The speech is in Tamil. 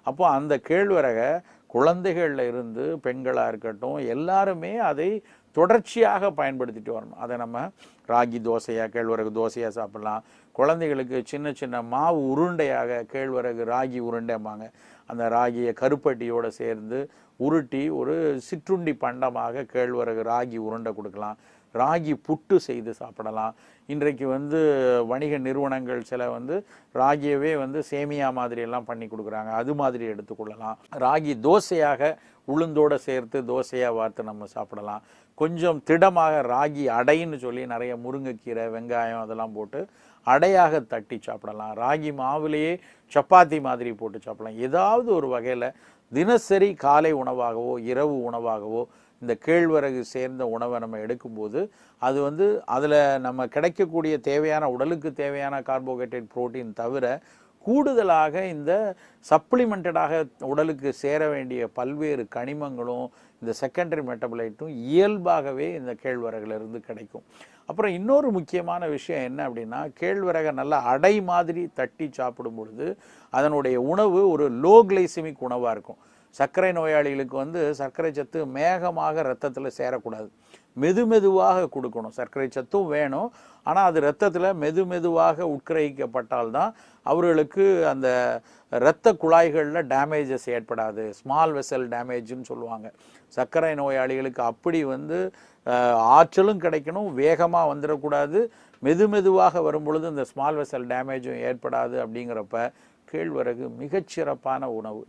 அப்போ அந்த கேழ்வரகை குழந்தைகளில் இருந்து பெண்களாக இருக்கட்டும் எல்லாருமே அதை தொடர்ச்சியாக பயன்படுத்திட்டு வரணும். அதை நம்ம ராகி தோசையாக கேழ்வரகு தோசையாக சாப்பிட்லாம். குழந்தைகளுக்கு சின்ன சின்ன மாவு உருண்டையாக கேழ்வரகு ராகி உருண்டைம்பாங்க, அந்த ராகியை கருப்பட்டியோடு சேர்ந்து உருட்டி ஒரு சிற்றுண்டி பண்டமாக கேழ்வரகு ராகி உருண்டை கொடுக்கலாம். ராகி புட்டு செய்து சாப்பிடலாம். இன்றைக்கு வணிக நிறுவனங்கள் சில ராகியவே சேமியா மாதிரியெல்லாம் பண்ணி கொடுக்குறாங்க, அது மாதிரி எடுத்துக்கொள்ளலாம். ராகி தோசையாக உளுந்தோடு சேர்த்து தோசையாக வார்த்து நம்ம சாப்பிடலாம். கொஞ்சம் திடமாக ராகி அடைன்னு சொல்லி நிறைய முருங்கைக்கீரை வெங்காயம் அதெல்லாம் போட்டு அடையாக தட்டி சாப்பிடலாம். ராகி மாவுலேயே சப்பாத்தி மாதிரி போட்டு சாப்பிடலாம். ஏதாவது ஒரு வகையில் தினசரி காலை உணவாகவோ இரவு உணவாகவோ இந்த கேழ்வரகு சேர்ந்த உணவை நம்ம எடுக்கும்போது அது அதில் நம்ம கிடைக்கக்கூடிய தேவையான உடலுக்கு தேவையான கார்போஹைட்ரேட் புரோட்டீன் தவிர கூடுதலாக இந்த சப்ளிமெண்டடாக உடலுக்கு சேர வேண்டிய பல்வேறு கனிமங்களும் இந்த செகண்டரி மெட்டபலைட்டும் இயல்பாகவே இந்த கேழ்வரகுலேருந்து கிடைக்கும். அப்புறம் இன்னொரு முக்கியமான விஷயம் என்ன அப்படின்னா, கேழ்வரகை நல்லா அடை மாதிரி தட்டி சாப்பிடும் பொழுது அதனுடைய உணவு ஒரு லோ கிளைசிமிக் உணவாக இருக்கும். சர்க்கரை நோயாளிகளுக்கு சர்க்கரை சத்து மேகமாக இரத்தத்தில் சேரக்கூடாது, மெதுவாக கொடுக்கணும். சர்க்கரை சத்தும் வேணும், ஆனால் அது இரத்தத்தில் மெதுவாக உட்கிரகிக்கப்பட்டால்தான் அவர்களுக்கு அந்த இரத்த குழாய்களில் டேமேஜஸ் ஏற்படாது, ஸ்மால் வெசல் டேமேஜ்னு சொல்லுவாங்க. சர்க்கரை நோயாளிகளுக்கு அப்படி ஆற்றலும் கிடைக்கணும், வேகமாக வந்துடக்கூடாது, மெதுவாக வரும்பொழுது இந்த ஸ்மால் வெசல் டேமேஜும் ஏற்படாது. அப்படிங்கிறப்ப கேழ்வரகு மிகச்சிறப்பான உணவு.